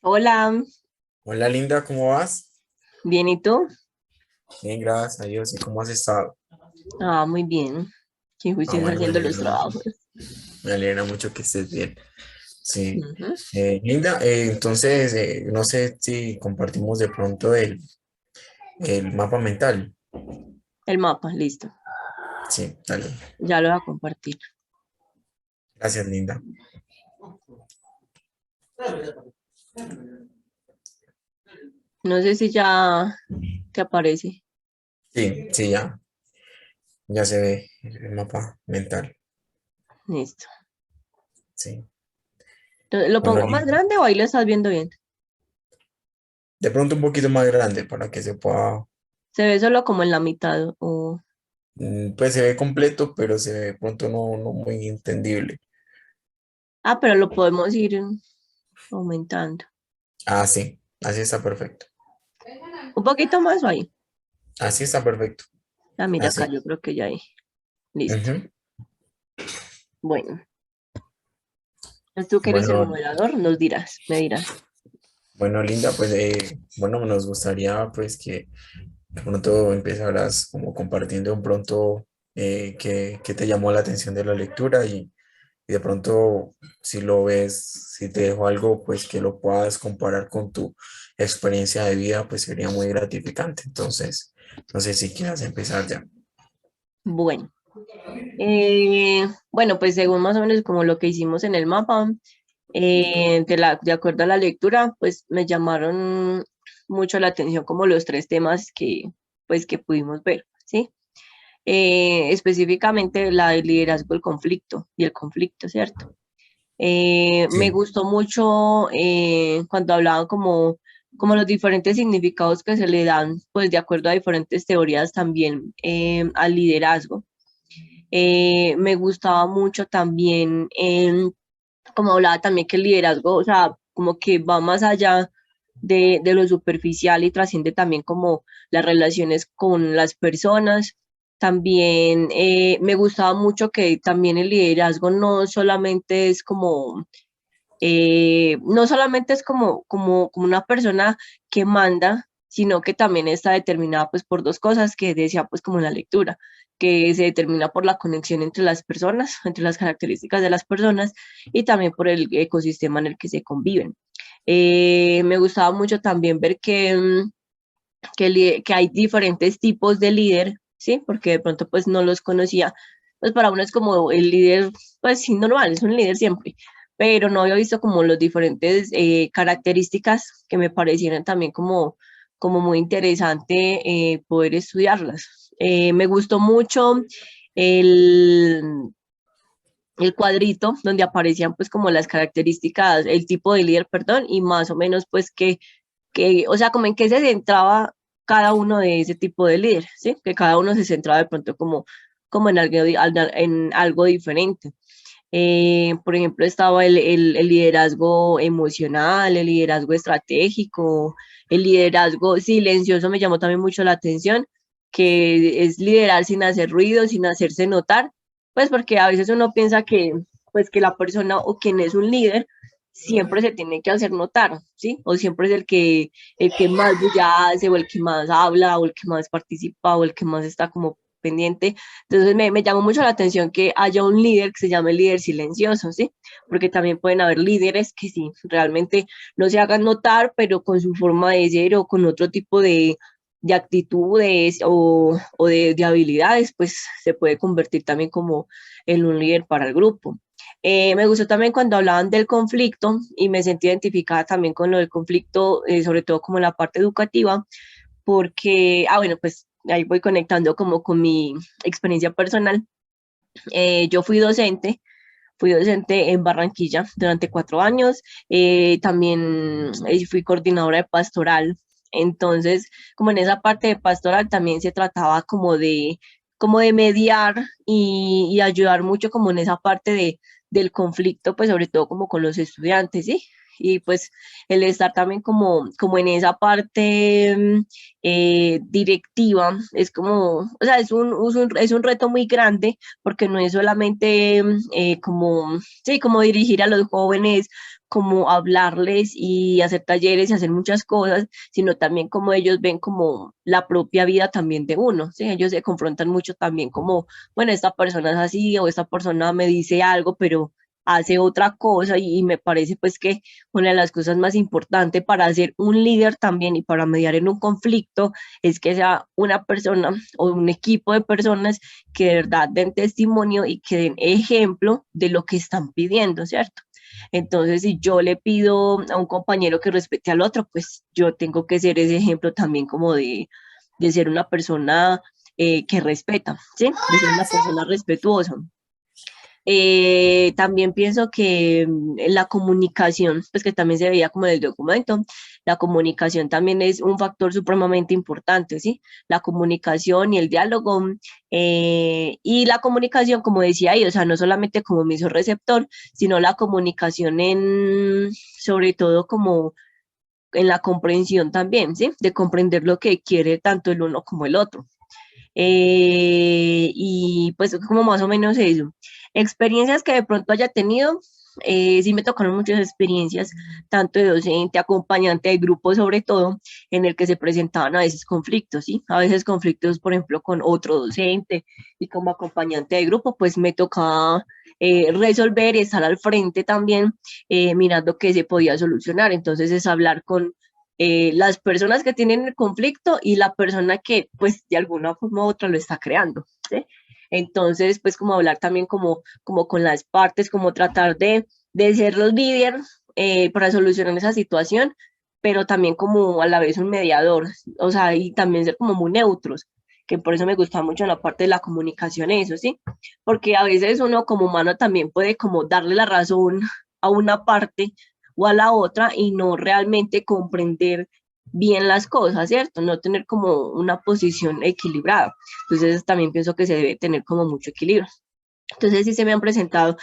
Hola, Hola Linda, ¿cómo vas? bien, ¿y tú? Bien, gracias a Dios. ¿Y cómo has estado? Ah, muy bien. Aquí Ah, juicios bueno, haciendo los trabajos. me alegra mucho que estés bien. Sí. Ujú. Linda, entonces, no sé si compartimos de pronto el mapa mental. El mapa, listo. Sí, dale. Ya lo voy a compartir. Gracias, Linda. No sé si ya te aparece. Sí, sí, ya se ve el mapa mental. Listo. Sí. Entonces, ¿lo Bueno, pongo más Linda, grande o ahí lo estás viendo bien? de pronto un poquito más grande para que se pueda, Se ve solo como en la mitad o... pues se ve completo, pero se ve de pronto no muy entendible. Ah, pero lo podemos ir aumentando. Ah, sí, así está perfecto. Un poquito más o ahí. Así está perfecto. Ah, mira acá, Así. yo creo que ya ahí. Listo. Ujú. Bueno, entonces tú que eres el Bueno, moderador, nos dirás, me dirás. bueno, Linda, pues bueno, nos gustaría pues que de pronto empezaras como compartiendo un pronto qué te llamó la atención de la lectura y de pronto si lo ves, si te dejó algo, pues que lo puedas comparar con tu experiencia de vida, pues sería muy gratificante. Entonces, no sé si quieras empezar ya. Bueno. Bueno, pues según más o menos como lo que hicimos en el mapa, de acuerdo a la lectura, pues me llamaron mucho la atención como los tres temas pues, que pudimos ver, ¿sí? Específicamente la del liderazgo del conflicto y el conflicto, ¿cierto? Me Sí, gustó mucho cuando hablaban como los diferentes significados que se le dan, pues de acuerdo a diferentes teorías también al liderazgo. Me gustaba mucho también, como hablaba también que el liderazgo, o sea, como que va más allá de lo superficial y trasciende también como las relaciones con las personas. También me gustaba mucho que también el liderazgo no solamente es como una persona que manda, sino que también está determinada pues por dos cosas que decía pues como en la lectura, que se determina por la conexión entre las personas, entre las características de las personas y también por el ecosistema en el que se conviven. Me gustaba mucho también ver que hay diferentes tipos de líder, ¿sí? Porque de pronto pues no los conocía. Pues para uno es como el líder, pues sí, normal, es un líder siempre, pero no había visto como los diferentes características que me parecieran también como muy interesante poder estudiarlas. Me gustó mucho el, el cuadrito donde aparecían pues como las características, el tipo de líder, perdón, y más o menos pues o sea, como en qué se centraba cada uno de ese tipo de líder, ¿sí? Que cada uno se centraba de pronto como en algo diferente. Por ejemplo, estaba el liderazgo emocional, el liderazgo estratégico, el liderazgo silencioso me llamó también mucho la atención, que es liderar sin hacer ruido, sin hacerse notar, pues porque a veces uno piensa pues que la persona o quien es un líder siempre se tiene que hacer notar, ¿sí? O siempre es el que más bulla hace, o el que más habla, o el que más participa, o el que más está como pendiente. Entonces me llamó mucho la atención que haya un líder que se llame líder silencioso, ¿sí? Porque también pueden haber líderes que sí, realmente no se hagan notar, pero con su forma de ser o con otro tipo de actitudes o de habilidades, pues se puede convertir también como en un líder para el grupo. Me gustó también cuando hablaban del conflicto y me sentí identificada también con lo del conflicto, sobre todo como en la parte educativa, porque, bueno, pues ahí voy conectando como con mi experiencia personal. Yo fui docente en Barranquilla durante 4 años, también fui coordinadora de pastoral, entonces como en esa parte de pastoral también se trataba como de mediar y ayudar mucho como en esa parte del conflicto, pues sobre todo como con los estudiantes, ¿sí? y pues el estar también como en esa parte directiva es como, o sea, es un reto muy grande porque no es solamente como, sí, como dirigir a los jóvenes, como hablarles y hacer talleres y hacer muchas cosas, sino también como ellos ven como la propia vida también de uno, ¿sí? Ellos se confrontan mucho también como, bueno, esta persona es así o esta persona me dice algo, pero hace otra cosa y me parece pues que una de las cosas más importantes para ser un líder también y para mediar en un conflicto es que sea una persona o un equipo de personas que de verdad den testimonio y que den ejemplo de lo que están pidiendo, ¿cierto? Entonces, si yo le pido a un compañero que respete al otro, pues yo tengo que ser ese ejemplo también como de ser una persona que respeta, ¿sí? De ser una persona respetuosa. También pienso que la comunicación, pues que también se veía como en el documento, la comunicación también es un factor supremamente importante, ¿sí? La comunicación y el diálogo, y la comunicación, como decía ahí, o sea, no solamente como receptor, sino la comunicación en, sobre todo como en la comprensión también, ¿sí? De comprender lo que quiere tanto el uno como el otro. Y pues como más o menos eso. Experiencias que de pronto haya tenido, sí me tocaron muchas experiencias, tanto de docente, acompañante de grupo sobre todo, en el que se presentaban a veces conflictos, ¿sí? A veces conflictos, por ejemplo, con otro docente y como acompañante de grupo, pues me tocaba resolver, estar al frente también, mirando qué se podía solucionar. Entonces es hablar con las personas que tienen el conflicto y la persona que pues de alguna forma u otra lo está creando, ¿sí? Entonces, pues como hablar también como con las partes, como tratar de ser los líderes para solucionar esa situación, pero también como a la vez un mediador, o sea, y también ser como muy neutros, que por eso me gusta mucho la parte de la comunicación, eso, ¿sí? Porque a veces uno como humano también puede como darle la razón a una parte o a la otra y no realmente comprender bien las cosas, ¿cierto? No tener como una posición equilibrada. Entonces también pienso que se debe tener como mucho equilibrio. Entonces sí se me presentaron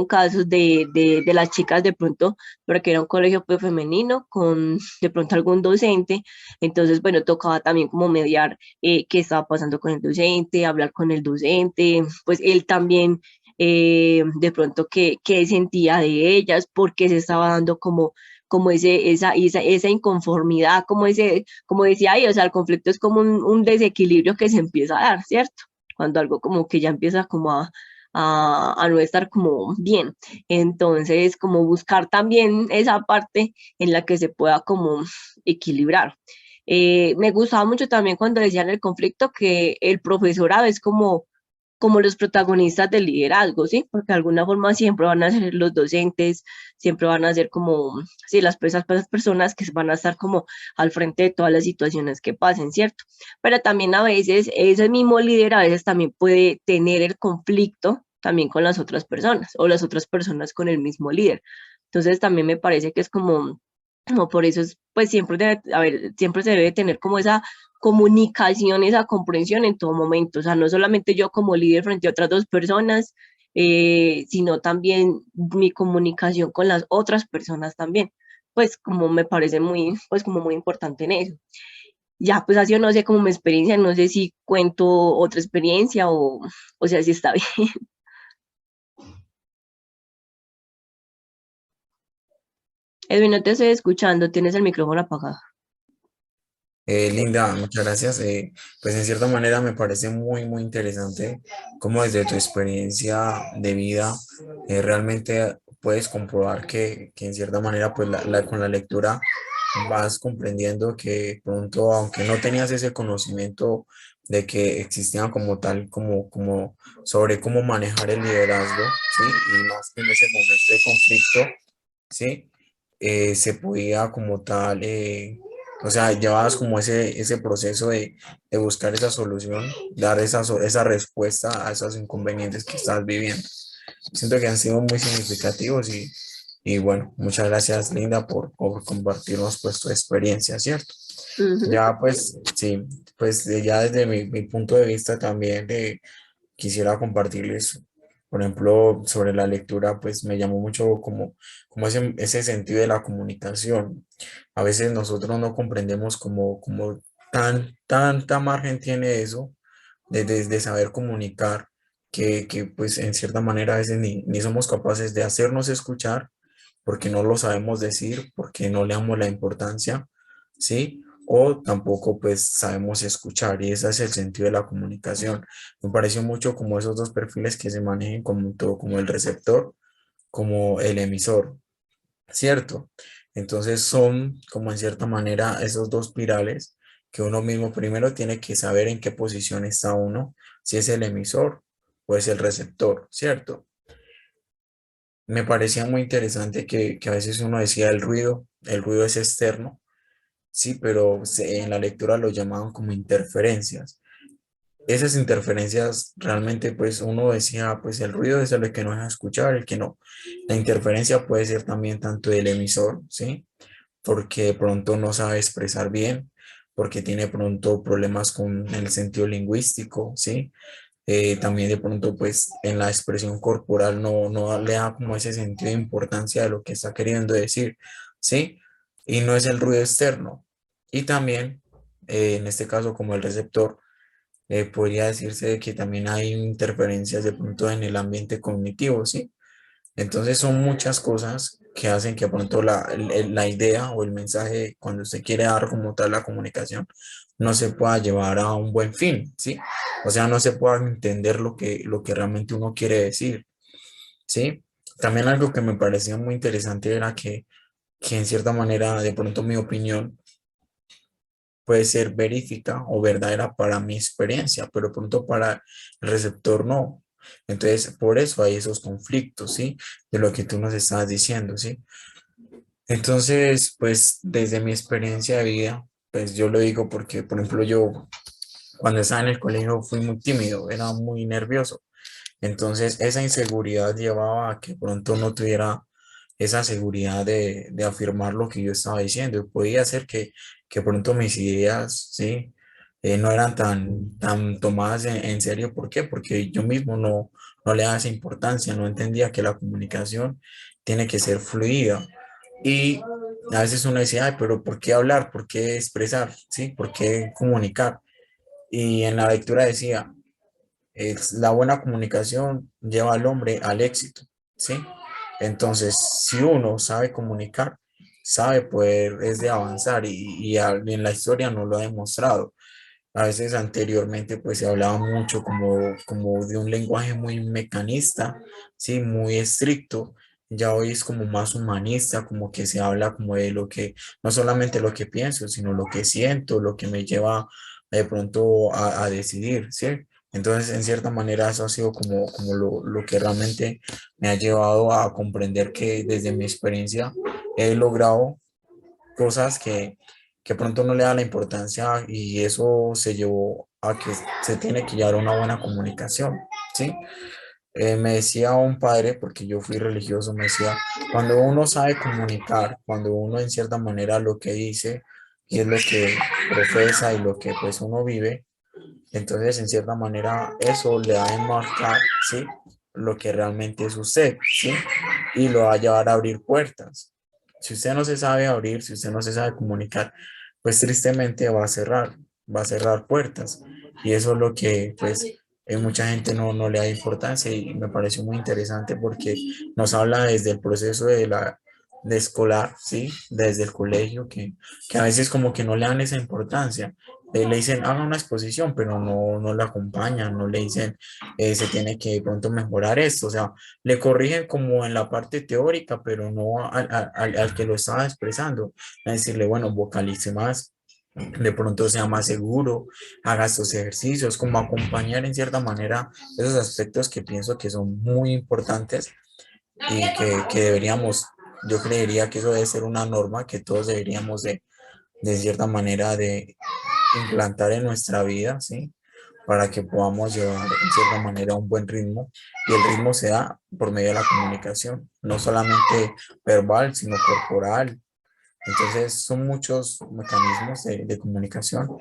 casos de las chicas de pronto, porque era un colegio pues femenino, con de pronto algún docente, entonces bueno, tocaba también como mediar qué estaba pasando con el docente, hablar con el docente, pues él también de pronto qué sentía de ellas, por qué se estaba dando como esa inconformidad, como decía ahí, o sea, el conflicto es como un desequilibrio que se empieza a dar, ¿cierto? Cuando algo como que ya empieza como a no estar como bien. Entonces, como buscar también esa parte en la que se pueda como equilibrar. Me gustaba mucho también cuando decían el conflicto que el profesorado es como los protagonistas del liderazgo, ¿sí? Porque de alguna forma siempre van a ser los docentes, siempre van a ser como, sí, las personas que van a estar como al frente de todas las situaciones que pasen, ¿cierto? Pero también a veces ese mismo líder a veces también puede tener el conflicto también con las otras personas o las otras personas con el mismo líder. Entonces también me parece que es como por eso es, pues siempre debe, a ver, siempre se debe tener como esa comunicación, esa comprensión en todo momento. O sea, no solamente yo como líder frente a otras dos personas, sino también mi comunicación con las otras personas también. Pues como me parece muy, pues como muy importante en eso. Ya, pues así no sé como mi experiencia, no sé si cuento otra experiencia o sea, si está bien. Edwin, no te estoy escuchando, tienes el micrófono apagado. Linda, muchas gracias. Pues en cierta manera me parece muy, muy interesante cómo desde tu experiencia de vida realmente puedes comprobar que en cierta manera pues con la lectura vas comprendiendo que pronto, aunque no tenías ese conocimiento de que existían como tal, como sobre cómo manejar el liderazgo, ¿sí? Y más que en ese momento de conflicto, ¿sí? Se podía como tal, o sea, llevabas como ese proceso de buscar esa solución, dar esa respuesta a esos inconvenientes que estás viviendo. Siento que han sido muy significativos y bueno, muchas gracias Linda por compartirnos pues tu experiencia, ¿cierto? Ujú. Ya pues sí, pues ya desde mi punto de vista también quisiera compartirles Por ejemplo, sobre la lectura, pues me llamó mucho como ese sentido de la comunicación. A veces nosotros no comprendemos como tanta margen tiene eso de saber comunicar, que pues en cierta manera a veces ni somos capaces de hacernos escuchar porque no lo sabemos decir, porque no le damos la importancia, ¿sí? O tampoco pues sabemos escuchar y ese es el sentido de la comunicación. Me pareció mucho como esos dos perfiles que se manejen como todo, como el receptor, como el emisor, ¿cierto? Entonces son como en cierta manera esos dos pirales que uno mismo primero tiene que saber en qué posición está uno, si es el emisor o es el receptor, ¿cierto? Me parecía muy interesante que a veces uno decía el ruido es externo, sí, pero en la lectura lo llamaban como interferencias. Esas interferencias realmente pues uno decía pues el ruido es el que no deja escuchar, el que no. La interferencia puede ser también tanto del emisor, ¿sí? Porque de pronto no sabe expresar bien, porque tiene pronto problemas con el sentido lingüístico, ¿sí? También de pronto pues en la expresión corporal no le da como ese sentido de importancia de lo que está queriendo decir, ¿sí? Y no es el ruido externo. Y también, en este caso como el receptor, podría decirse que también hay interferencias de pronto en el ambiente cognitivo, ¿sí? Entonces son muchas cosas que hacen que de pronto la idea o el mensaje, cuando usted quiere dar como tal la comunicación, no se pueda llevar a un buen fin, ¿sí? O sea, no se pueda entender lo que realmente uno quiere decir, ¿sí? También algo que me parecía muy interesante era que en cierta manera, de pronto mi opinión puede ser verífica o verdadera para mi experiencia, pero de pronto para el receptor no. Entonces, por eso hay esos conflictos, ¿sí? De lo que tú nos estabas diciendo, ¿sí? Entonces, pues desde mi experiencia de vida, pues yo lo digo porque, por ejemplo, yo cuando estaba en el colegio fui muy tímido, era muy nervioso. Entonces, esa inseguridad llevaba a que pronto no tuviera esa seguridad de afirmar lo que yo estaba diciendo. Y podía ser que pronto mis ideas, ¿sí? No eran tan tomadas en serio. ¿Por qué? Porque yo mismo no le daba esa importancia, no entendía que la comunicación tiene que ser fluida. Y a veces uno decía, ay, pero ¿por qué hablar? ¿Por qué expresar? ¿Sí? ¿Por qué comunicar? Y en la lectura decía, la buena comunicación lleva al hombre al éxito, ¿sí? Entonces, si uno sabe comunicar, sabe poder es de avanzar y en la historia no lo ha demostrado. A veces anteriormente pues se hablaba mucho como de un lenguaje muy mecanista, ¿sí? Muy estricto. Ya hoy es como más humanista, como que se habla como de lo que, no solamente lo que pienso, sino lo que siento, lo que me lleva de pronto a decidir, ¿sí? Entonces, en cierta manera, eso ha sido como lo que realmente me ha llevado a comprender que desde mi experiencia he logrado cosas que pronto no le da la importancia y eso se llevó a que se tiene que llevar una buena comunicación, ¿sí? Me decía un padre, porque yo fui religioso, me decía, cuando uno sabe comunicar, cuando uno en cierta manera lo que dice y es lo que profesa y lo que pues uno vive, entonces en cierta manera eso le va a enmarcar, ¿sí? Lo que realmente es usted, ¿sí? Y lo va a llevar a abrir puertas. Si usted no se sabe abrir, si usted no se sabe comunicar, pues tristemente va a cerrar puertas. Y eso es lo que, pues, mucha gente no le da importancia y me pareció muy interesante porque nos habla desde el proceso de escolar, ¿sí? Desde el colegio, que a veces como que no le dan esa importancia. Le dicen, haga una exposición, pero no la acompañan, no le dicen, se tiene que de pronto mejorar esto, o sea, le corrigen como en la parte teórica, pero no al que lo estaba expresando. Es decirle, bueno, vocalice más, de pronto sea más seguro, haga estos ejercicios, como acompañar en cierta manera esos aspectos que pienso que son muy importantes y que deberíamos, yo creería que eso debe ser una norma que todos deberíamos de cierta manera de implantar en nuestra vida, ¿sí? Para que podamos llevar en cierta manera un buen ritmo. Y el ritmo se da por medio de la comunicación, no solamente verbal, sino corporal. Entonces son muchos mecanismos de comunicación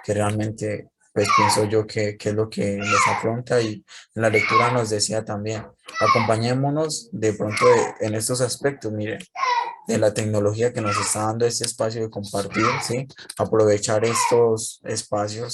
que realmente pues pienso yo que es lo que nos afronta y en la lectura nos decía también, acompañémonos de pronto en estos aspectos, miren, de la tecnología que nos está dando este espacio de compartir, ¿sí? Aprovechar estos espacios